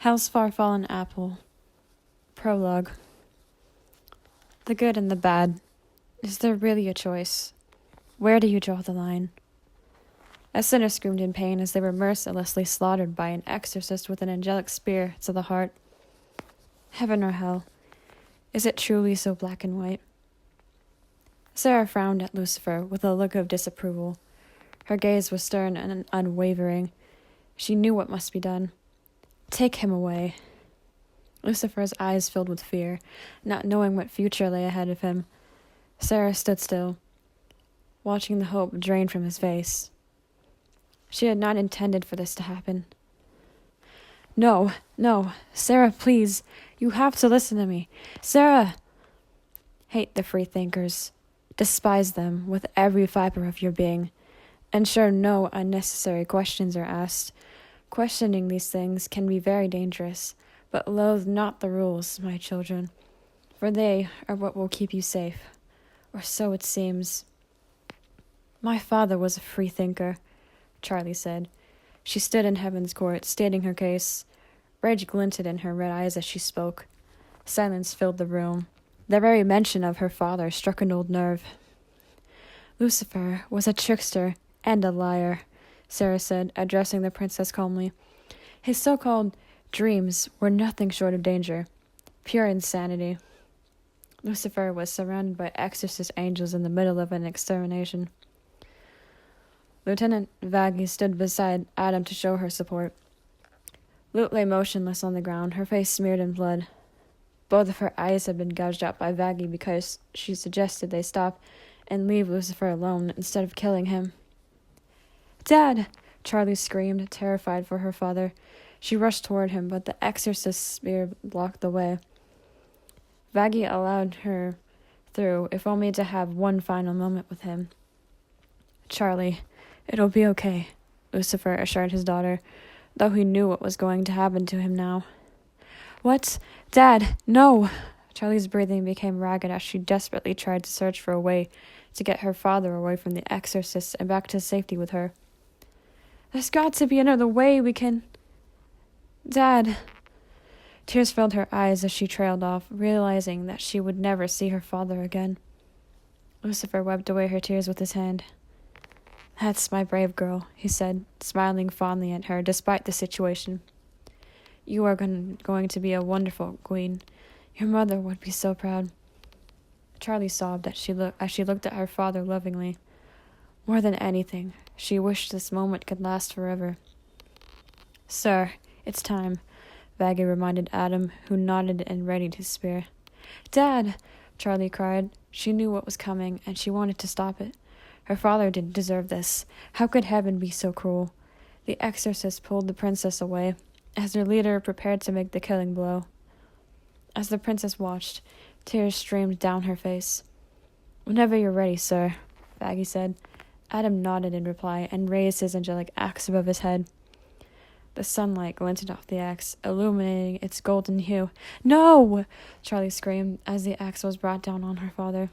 Hell's Far-Fallen Apple. Prologue. The good and the bad. Is there really a choice? Where do you draw the line? A sinner screamed in pain as they were mercilessly slaughtered by an exorcist with an angelic spear to the heart. Heaven or hell? Is it truly so black and white? Sarah frowned at Lucifer with a look of disapproval. Her gaze was stern and unwavering. She knew what must be done. Take him away. Lucifer's eyes filled with fear, not knowing what future lay ahead of him. Sarah stood still, watching the hope drain from his face. She had not intended for this to happen. No, Sarah, please. You have to listen to me. Sarah! Hate the freethinkers. Despise them with every fiber of your being. Ensure no unnecessary questions are asked. Questioning these things can be very dangerous, but loathe not the rules, my children, for they are what will keep you safe, or so it seems. My father was a freethinker, Charlie said. She stood in Heaven's court, stating her case. Rage glinted in her red eyes as she spoke. Silence filled the room. The very mention of her father struck an old nerve. Lucifer was a trickster and a liar, Sarah said, addressing the princess calmly. His so-called dreams were nothing short of danger, pure insanity. Lucifer was surrounded by exorcist angels in the middle of an extermination. Lieutenant Vaggie stood beside Adam to show her support. Lute lay motionless on the ground, her face smeared in blood. Both of her eyes had been gouged out by Vaggie because she suggested they stop and leave Lucifer alone instead of killing him. Dad! Charlie screamed, terrified for her father. She rushed toward him, but the exorcist's spear blocked the way. Vaggie allowed her through, if only to have one final moment with him. Charlie, it'll be okay, Lucifer assured his daughter, though he knew what was going to happen to him now. What? Dad, no! Charlie's breathing became ragged as she desperately tried to search for a way to get her father away from the exorcist and back to safety with her. There's got to be another way we can... Dad... Tears filled her eyes as she trailed off, realizing that she would never see her father again. Lucifer wiped away her tears with his hand. That's my brave girl, he said, smiling fondly at her despite the situation. You are going to be a wonderful queen. Your mother would be so proud. Charlie sobbed as she looked at her father lovingly. More than anything, she wished this moment could last forever. Sir, it's time, Vaggie reminded Adam, who nodded and readied his spear. Dad! Charlie cried. She knew what was coming, and she wanted to stop it. Her father didn't deserve this. How could heaven be so cruel? The exorcist pulled the princess away, as their leader prepared to make the killing blow. As the princess watched, tears streamed down her face. Whenever you're ready, sir, Vaggie said. Adam nodded in reply and raised his angelic axe above his head. The sunlight glinted off the axe, illuminating its golden hue. No! Charlie screamed as the axe was brought down on her father.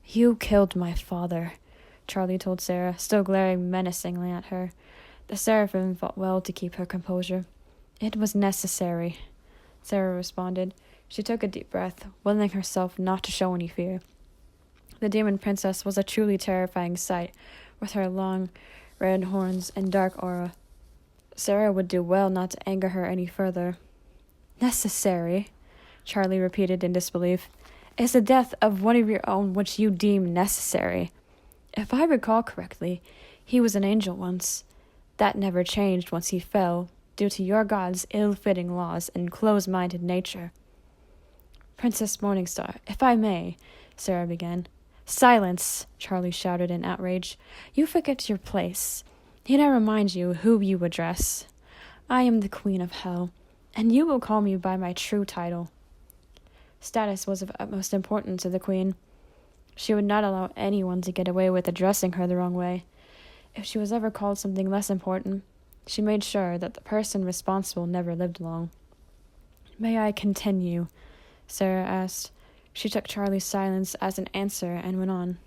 You killed my father, Charlie told Sarah, still glaring menacingly at her. The seraphim fought well to keep her composure. It was necessary, Sarah responded. She took a deep breath, willing herself not to show any fear. The demon princess was a truly terrifying sight, with her long red horns and dark aura. Sarah would do well not to anger her any further. Necessary, Charlie repeated in disbelief, is the death of one of your own which you deem necessary. If I recall correctly, he was an angel once. That never changed once he fell, due to your god's ill-fitting laws and close-minded nature. Princess Morningstar, if I may, Sarah began. Silence, Charlie shouted in outrage. You forget your place. Need I remind you who you address? I am the Queen of Hell, and you will call me by my true title. Status was of utmost importance to the Queen. She would not allow anyone to get away with addressing her the wrong way. If she was ever called something less important, she made sure that the person responsible never lived long. May I continue? Sarah asked. She took Charlie's silence as an answer and went on.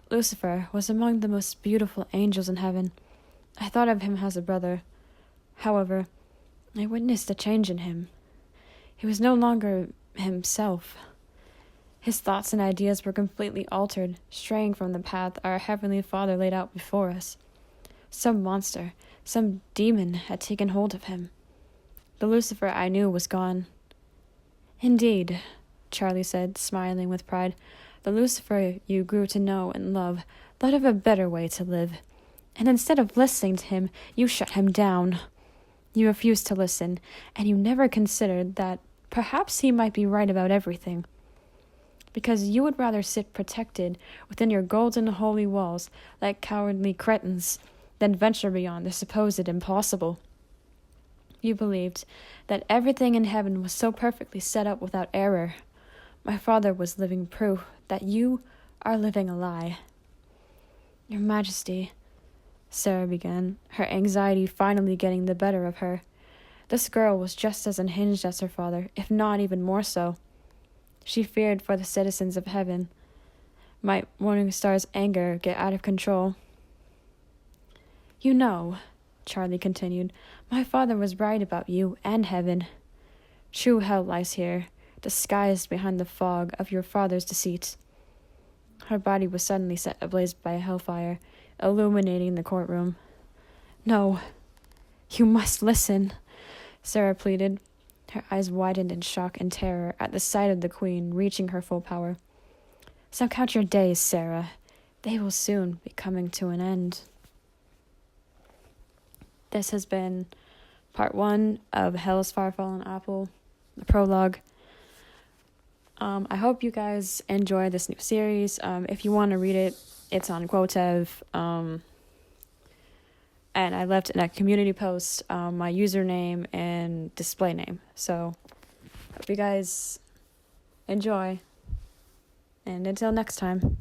Lucifer was among the most beautiful angels in heaven. I thought of him as a brother. However, I witnessed a change in him. He was no longer himself. His thoughts and ideas were completely altered, straying from the path our Heavenly Father laid out before us. Some monster, some demon had taken hold of him. The Lucifer I knew was gone. Indeed, Charlie said, smiling with pride, the Lucifer you grew to know and love thought of a better way to live. And instead of listening to him, you shut him down. You refused to listen, and you never considered that perhaps he might be right about everything. Because you would rather sit protected within your golden holy walls like cowardly cretins than venture beyond the supposed impossible. You believed that everything in heaven was so perfectly set up without error. My father was living proof that you are living a lie. Your Majesty, Sarah began, her anxiety finally getting the better of her. This girl was just as unhinged as her father, if not even more so. She feared for the citizens of heaven. Might Morningstar's anger get out of control? You know, Charlie continued, my father was right about you and heaven. True hell lies here, disguised behind the fog of your father's deceit. Her body was suddenly set ablaze by a hellfire, illuminating the courtroom. No, you must listen, Sarah pleaded. Her eyes widened in shock and terror at the sight of the queen reaching her full power. So count your days, Sarah. They will soon be coming to an end. This has been part 1 of Hell's Far Fallen Apple, the prologue. I hope you guys enjoy this new series. If you want to read it, it's on Quotev. And I left in a community post my username and display name. So, hope you guys enjoy. And until next time.